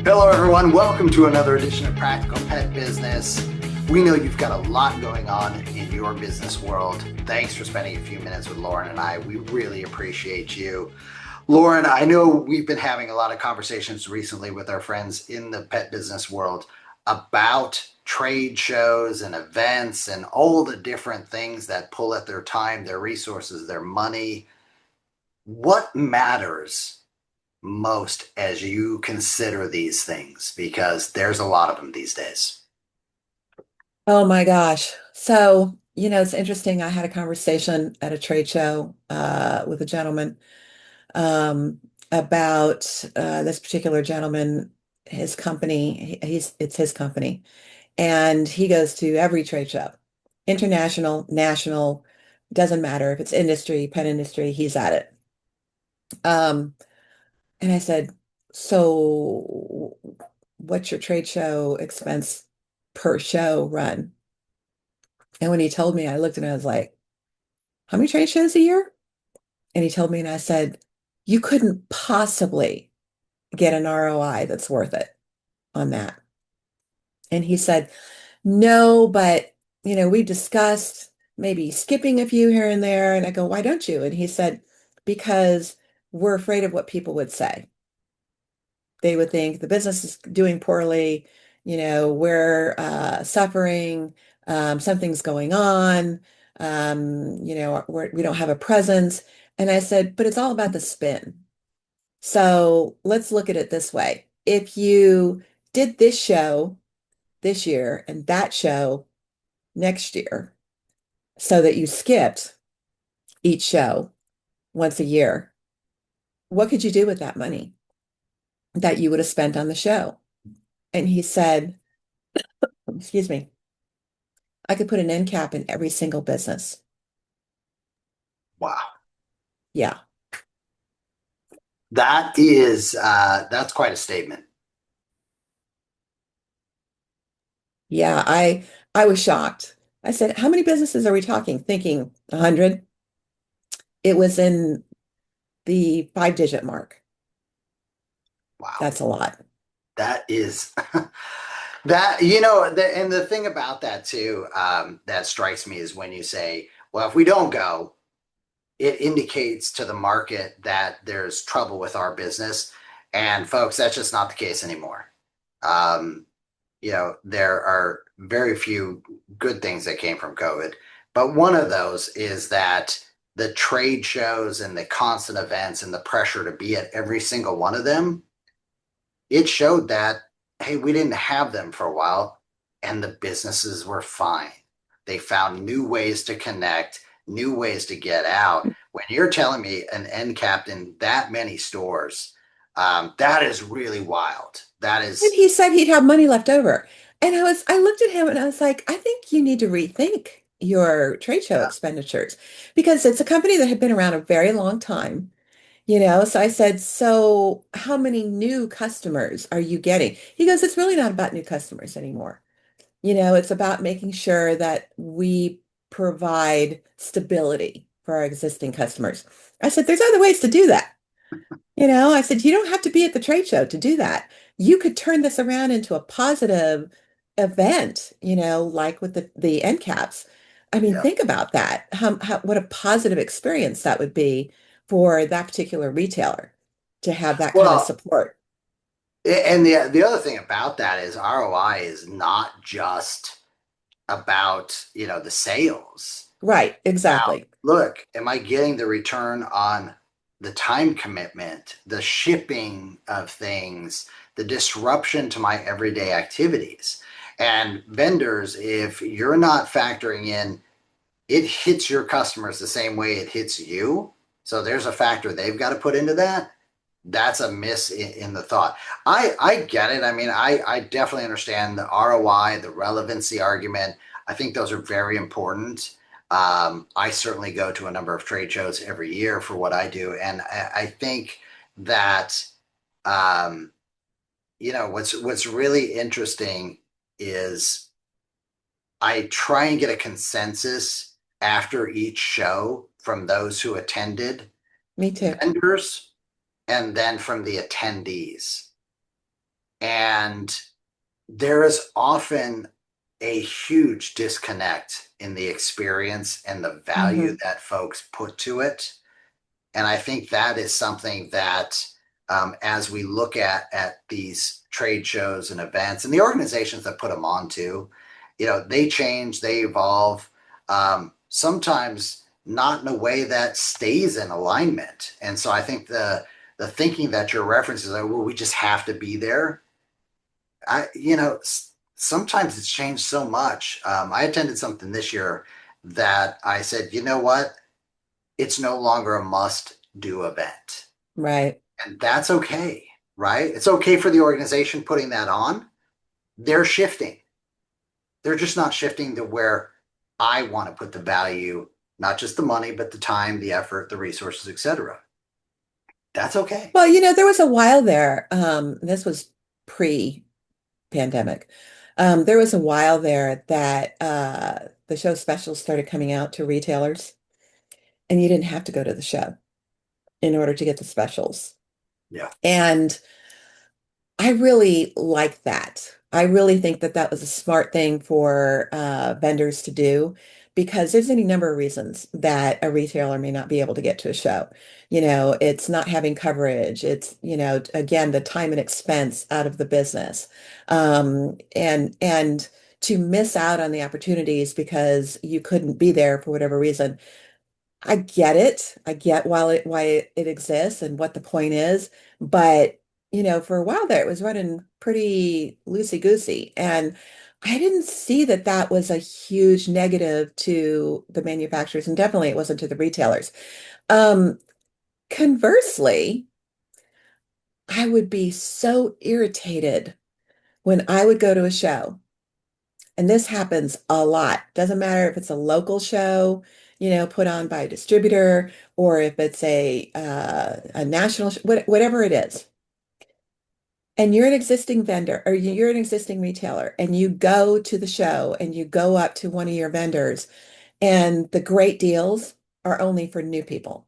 Hello, everyone. Welcome to another edition of Practical Pet Business. We know you've got a lot going on in your business world. Thanks for spending a few minutes with Lorin and I. We really appreciate you. Lorin, I know we've been having a lot of conversations recently with our friends in the pet business world about trade shows and events and all the different things that pull at their time, their resources, their money. What matters most as you consider these things? Because there's a lot of them these days. Oh my gosh. So, it's interesting. I had a conversation at a trade show with a gentleman about this particular gentleman, his company. It's his company, and he goes to every trade show, international, national, doesn't matter if it's industry, pet industry, he's at it. Um, and I said, "So, what's your trade show expense per show run?" And when he told me, I looked and I was like, how many trade shows a year? And he told me, and I said, you couldn't possibly get an ROI that's worth it on that. And he said, no, but we discussed maybe skipping a few here and there. And I go, why don't you? And he said, because we're afraid of what people would say. They would think the business is doing poorly, we're suffering, something's going on, we don't have a presence. And I said, but it's all about the spin. So let's look at it this way. If you did this show this year and that show next year, so that you skipped each show once a year, what could you do with that money that you would have spent on the show? And he said, excuse me, I could put an end cap in every single business. Wow. Yeah. That's quite a statement. Yeah. I was shocked. I said, how many businesses are we talking? Thinking 100. It was in the five-digit mark. Wow. That's a lot. That is and the thing about that too, that strikes me is when you say, well, if we don't go, it indicates to the market that there's trouble with our business. And folks, that's just not the case anymore. Um, there are very few good things that came from COVID, but one of those is that the trade shows and the constant events and the pressure to be at every single one of them, it showed that, hey, we didn't have them for a while and the businesses were fine. They found new ways to connect, new ways to get out. When you're telling me an end cap in that many stores, that is really wild. That And is, he said he'd have money left over. And I looked at him and I was like, I think you need to rethink your trade show yeah. expenditures because it's a company that had been around a very long time. So I said, so how many new customers are you getting? He goes, it's really not about new customers anymore. It's about making sure that we provide stability for our existing customers. I said, there's other ways to do that. I said, you don't have to be at the trade show to do that. You could turn this around into a positive event, like with the end caps. I mean, Yeah. think about that. What a positive experience that would be for that particular retailer to have that kind of Well, support. and the other thing about that is ROI is not just about, the sales. Right, About, exactly. look, am I getting the return on the time commitment, the shipping of things, the disruption to my everyday activities? And vendors, if you're not factoring in, it hits your customers the same way it hits you. So there's a factor they've got to put into that. That's a miss in the thought. I get it. I mean, I definitely understand the ROI, the relevancy argument. I think those are very important. I certainly go to a number of trade shows every year for what I do, and I think that um, what's really interesting is I try and get a consensus after each show from those who attended, Me too. vendors, and then from the attendees. And there is often a huge disconnect in the experience and the value Hmm. that folks put to it. And I think that is something that, as we look at these trade shows and events, and the organizations that put them on too, they change, they evolve. Sometimes not in a way that stays in alignment. And so I think the thinking that you're referencing is like, well, we just have to be there. Sometimes it's changed so much. I attended something this year that I said, you know what? It's no longer a must do event. Right. And that's okay, right? It's okay for the organization putting that on. They're shifting. They're just not shifting to where I want to put the value, not just the money, but the time, the effort, the resources, etc. That's okay. Well, there was a while there, this was pre-pandemic. There was a while there that the show specials started coming out to retailers, and you didn't have to go to the show in order to get the specials. Yeah. And I really like that. I really think that that was a smart thing for vendors to do because there's any number of reasons that a retailer may not be able to get to a show. It's not having coverage. It's, again, the time and expense out of the business. And to miss out on the opportunities because you couldn't be there for whatever reason. I get it. I get why it exists and what the point is. But, for a while there, it was running pretty loosey-goosey. And I didn't see that that was a huge negative to the manufacturers. And definitely it wasn't to the retailers. Um, Conversely, I would be so irritated when I would go to a show. And this happens a lot. Doesn't matter if it's a local show, put on by a distributor, or if it's a national, whatever it is. And you're an existing vendor or you're an existing retailer, and you go to the show and you go up to one of your vendors, and the great deals are only for new people.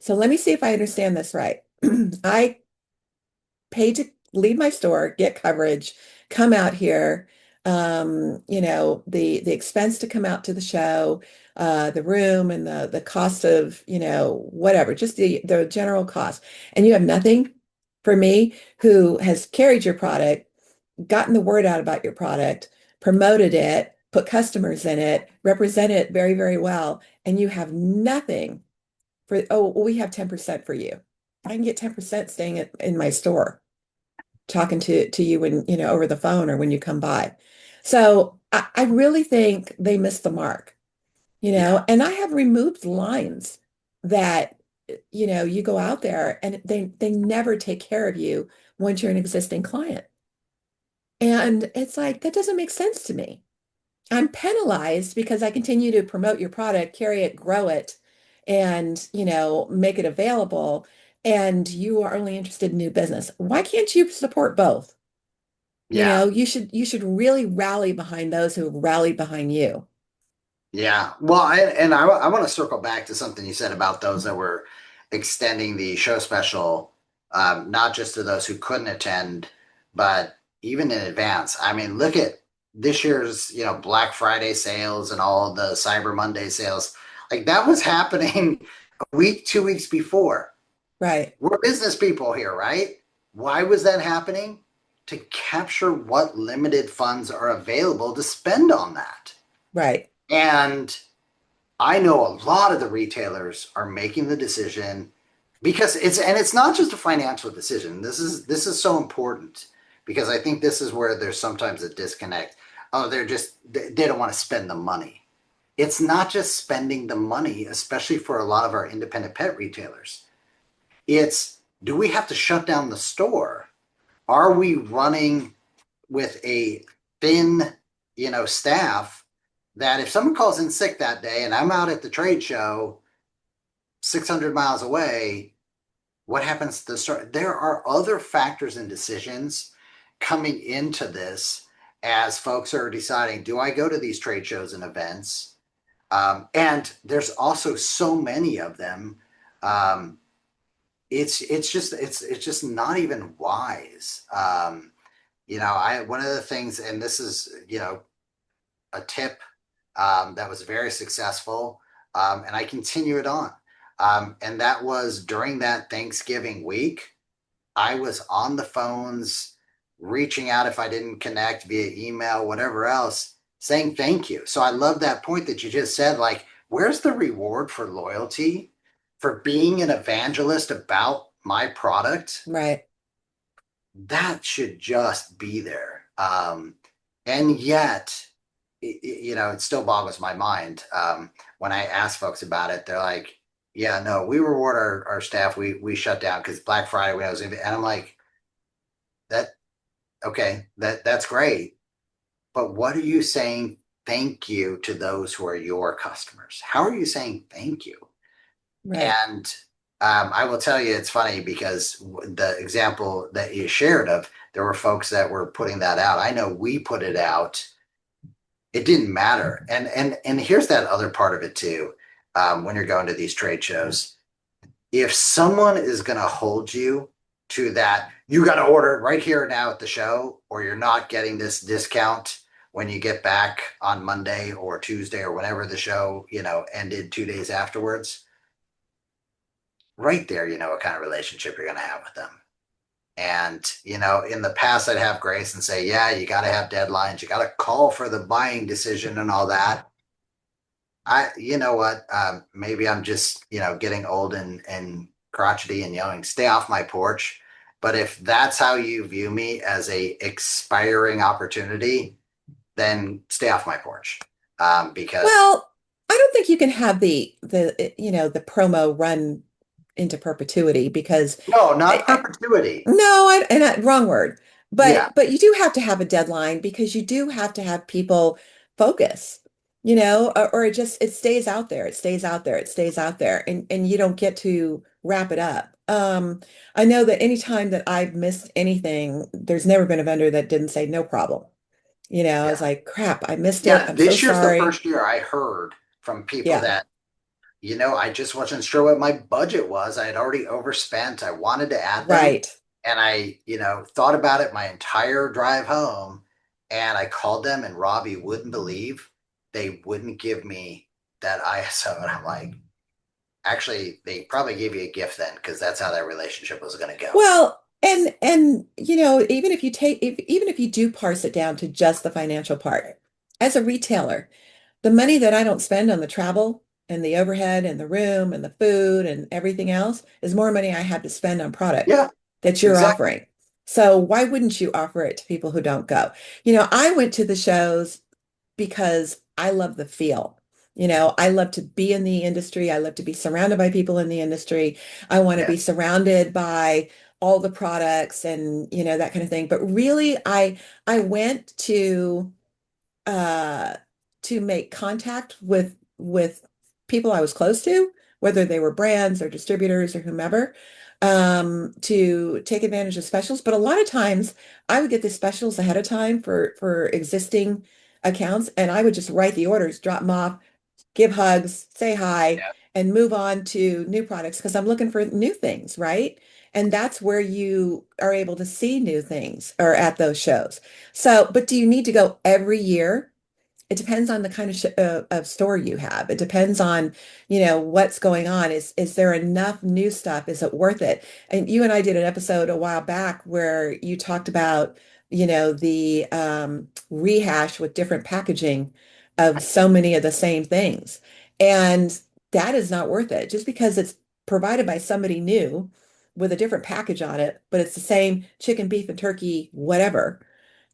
So let me see if I understand this right. I pay to leave my store, get coverage, come out here. The expense to come out to the show, the room and the cost of, whatever, just the general cost. And you have nothing for me who has carried your product, gotten the word out about your product, promoted it, put customers in it, represented it very, very well, and you have nothing for, oh, well, we have 10% for you. I can get 10% staying in my store talking to you when, over the phone or when you come by. So I really think they missed the mark, Yeah. and I have removed lines that, you go out there and they never take care of you once you're an existing client. And it's like, that doesn't make sense to me. I'm penalized because I continue to promote your product, carry it, grow it, and, make it available. And you are only interested in new business. Why can't you support both? Yeah. You should really rally behind those who rally behind you. Yeah. Well, I want to circle back to something you said about those that were extending the show special, not just to those who couldn't attend, but even in advance. I mean, look at this year's, Black Friday sales and all of the Cyber Monday sales. Like that was happening a week, 2 weeks before. Right, We're business people here, right? Why was that happening? To capture what limited funds are available to spend on that. right, And I know a lot of the retailers are making the decision because it's not just a financial decision. This is so important because I think this is where there's sometimes a disconnect. Oh, they don't want to spend the money. It's not just spending the money, especially for a lot of our independent pet retailers. It's do we have to shut down the store? Are we running with a thin, staff that if someone calls in sick that day and I'm out at the trade show 600 miles away, what happens to the store? There are other factors and decisions coming into this as folks are deciding, do I go to these trade shows and events? And there's also so many of them. Um, it's just not even wise. I one of the things, and this is, a tip that was very successful, and I continue it on. And that was during that Thanksgiving week. I was on the phones, reaching out if I didn't connect via email, whatever else, saying thank you. So I love that point that you just said. Like, where's the reward for loyalty, for being an evangelist about my product? Right. That should just be there. And yet, it still boggles my mind when I ask folks about it. They're like, "Yeah, no, we reward our staff. We shut down because Black Friday when I was in," and I'm like, "That okay? That's great, but what are you saying? Thank you to those who are your customers. How are you saying thank you?" Right. And I will tell you, it's funny because the example that you shared of there were folks that were putting that out. I know we put it out. It didn't matter. And here's that other part of it too. When you're going to these trade shows, if someone is going to hold you to that, you got to order it right here now at the show, or you're not getting this discount when you get back on Monday or Tuesday or whenever the show, ended 2 days afterwards. Right there, you know what kind of relationship you're going to have with them. And, in the past, I'd have grace and say, yeah, you got to have deadlines. You got to call for the buying decision and all that. You know what? Maybe I'm just, getting old and crotchety and yelling, stay off my porch. But if that's how you view me as a expiring opportunity, then stay off my porch. Because Well, I don't think you can have the promo run into perpetuity because no, not I, perpetuity. no, wrong word. Yeah, But you do have to have a deadline because you do have to have people focus, or it stays out there. It stays out there. It stays out there, and you don't get to wrap it up. I know that anytime that I've missed anything, there's never been a vendor that didn't say no problem. I was yeah. like, crap, I missed it. Yeah, I'm so this year's the sorry. first year I heard from people Yeah, that, I just wasn't sure what my budget was. I had already overspent. I wanted to add them. right. And I, thought about it my entire drive home. And I called them, and Robbie wouldn't believe they wouldn't give me that ISO. And I'm like, actually, they probably gave you a gift then because that's how that relationship was going to go. Well, and even if you do parse it down to just the financial part, as a retailer, the money that I don't spend on the travel and the overhead and the room and the food and everything else is more money I have to spend on product Yeah, that you're exactly. offering. So why wouldn't you offer it to people who don't go? I went to the shows because I love the feel. I love to be in the industry. I love to be surrounded by people in the industry. I want to Yeah. be surrounded by all the products and, that kind of thing. But really, I went uh to make contact with people I was close to, whether they were brands or distributors or whomever, to take advantage of specials. But a lot of times I would get the specials ahead of time for existing accounts, and I would just write the orders, drop them off, give hugs, say hi, Yeah. and move on to new products because I'm looking for new things, right? And that's where you are able to see new things or at those shows. So, but do you need to go every year? It depends on the kind of store you have. It depends on, what's going on. Is there enough new stuff? Is it worth it? And you and I did an episode a while back where you talked about, the rehash with different packaging of so many of the same things. And that is not worth it. Just because it's provided by somebody new with a different package on it, but it's the same chicken, beef, and turkey, whatever.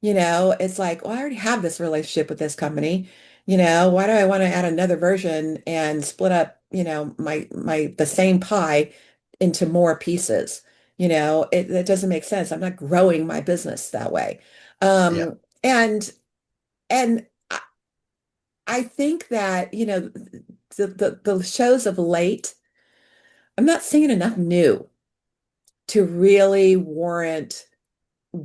It's like, well, I already have this relationship with this company. Why do I want to add another version and split up, the same pie into more pieces? That doesn't make sense. I'm not growing my business that way. Yeah. And and I think that, the shows of late, I'm not seeing enough new to really warrant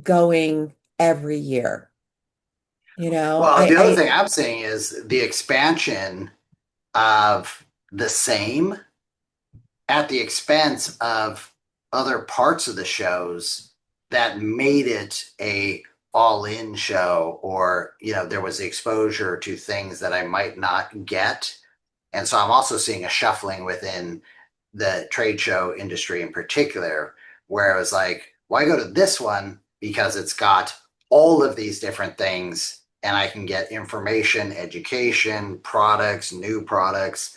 going every year. Well, the other thing I'm seeing is the expansion of the same at the expense of other parts of the shows that made it a all-in show, or there was the exposure to things that I might not get. And so I'm also seeing a shuffling within the trade show industry in particular, where it was like, why go to this one? Because it's got all of these different things, and I can get information, education, products, new products,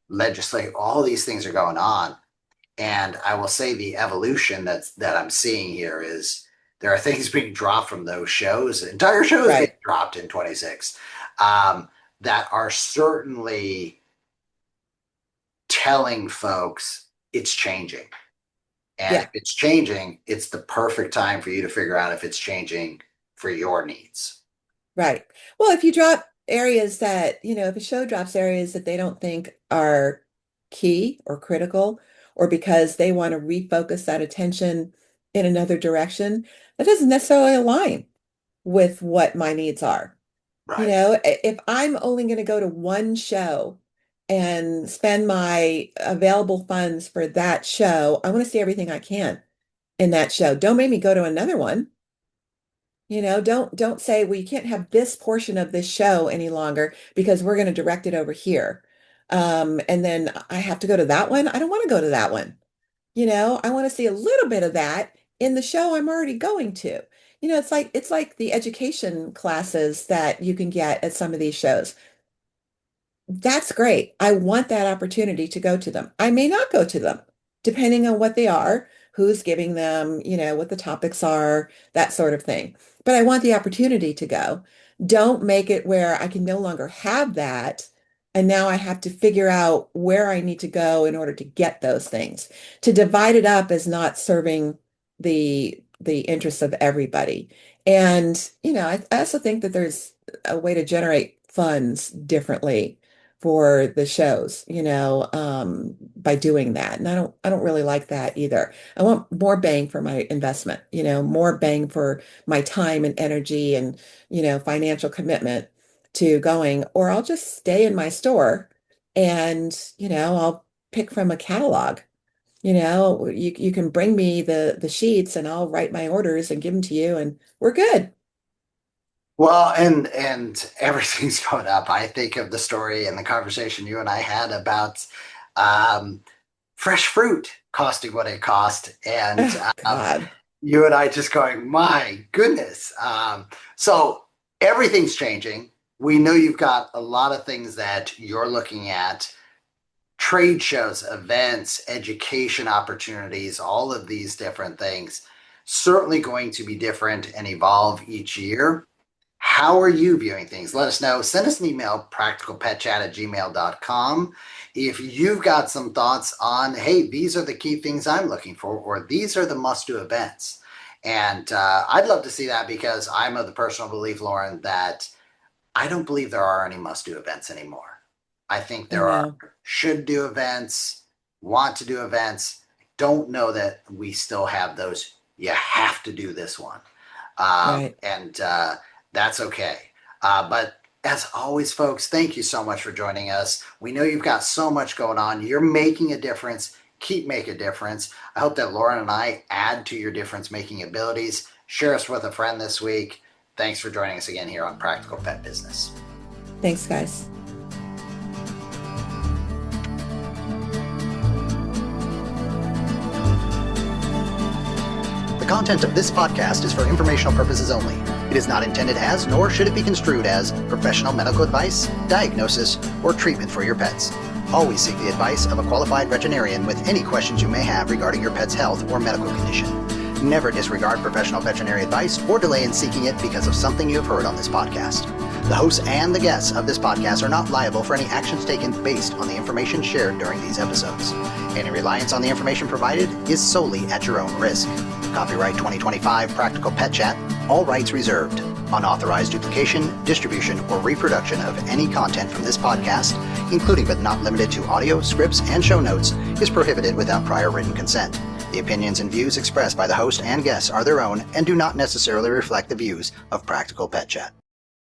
legislate, all these things are going on. And I will say the evolution that I'm seeing here is there are things being dropped from those shows, entire shows being Right. dropped in 26, that are certainly telling folks it's changing. And if Yeah. it's changing, it's the perfect time for you to figure out if it's changing for your needs. Right. Well, if you drop areas that, if a show drops areas that they don't think are key or critical, or because they want to refocus that attention in another direction, that doesn't necessarily align with what my needs are. Right. If I'm only going to go to one show and spend my available funds for that show, I want to see everything I can in that show. Don't make me go to another one. Don't say, well, you can't have this portion of this show any longer because we're going to direct it over here. And then I have to go to that one. I don't want to go to that one. I want to see a little bit of that in the show I'm already going to. It's like the education classes that you can get at some of these shows. That's great. I want that opportunity to go to them. I may not go to them, depending on what they are, who's giving them, what the topics are, that sort of thing. But I want the opportunity to go. Don't make it where I can no longer have that. And now I have to figure out where I need to go in order to get those things. To divide it up is not serving the interests of everybody. And, I also think that there's a way to generate funds differently for the shows, by doing that. And I don't really like that either. I want more bang for my investment, more bang for my time and energy and, financial commitment to going, or I'll just stay in my store and, I'll pick from a catalog. You can bring me the sheets and I'll write my orders and give them to you and we're good. Well, and everything's going up. I think of the story and the conversation you and I had about um, fresh fruit costing what it cost, and Oh, God. you and I just going, my goodness. So everything's changing. We know you've got a lot of things that you're looking at, trade shows, events, education opportunities, all of these different things, certainly going to be different and evolve each year. How are you viewing things? Let us know. Send us an email, practicalpetchat@gmail.com. If you've got some thoughts on, hey, these are the key things I'm looking for, or these are the must-do events. And I'd love to see that, because I'm of the personal belief, Lorin, that I don't believe there are any must-do events anymore. I think I there are know. should do events, want to do events. Don't know that we still have those. You have to do this one. Right. And That's okay. But as always, folks, thank you so much for joining us. We know you've got so much going on. You're making a difference. Keep making a difference. I hope that Lorin and I add to your difference making abilities. Share us with a friend this week. Thanks for joining us again here on Practical Pet Business. Thanks, guys. The content of this podcast is for informational purposes only. It is not intended as, nor should it be construed as, professional medical advice, diagnosis, or treatment for your pets. Always seek the advice of a qualified veterinarian with any questions you may have regarding your pet's health or medical condition. Never disregard professional veterinary advice or delay in seeking it because of something you have heard on this podcast. The hosts and the guests of this podcast are not liable for any actions taken based on the information shared during these episodes. Any reliance on the information provided is solely at your own risk. Copyright 2025 Practical Pet Chat, all rights reserved. Unauthorized duplication, distribution, or reproduction of any content from this podcast, including but not limited to audio, scripts, and show notes, is prohibited without prior written consent. The opinions and views expressed by the host and guests are their own and do not necessarily reflect the views of Practical Pet Chat.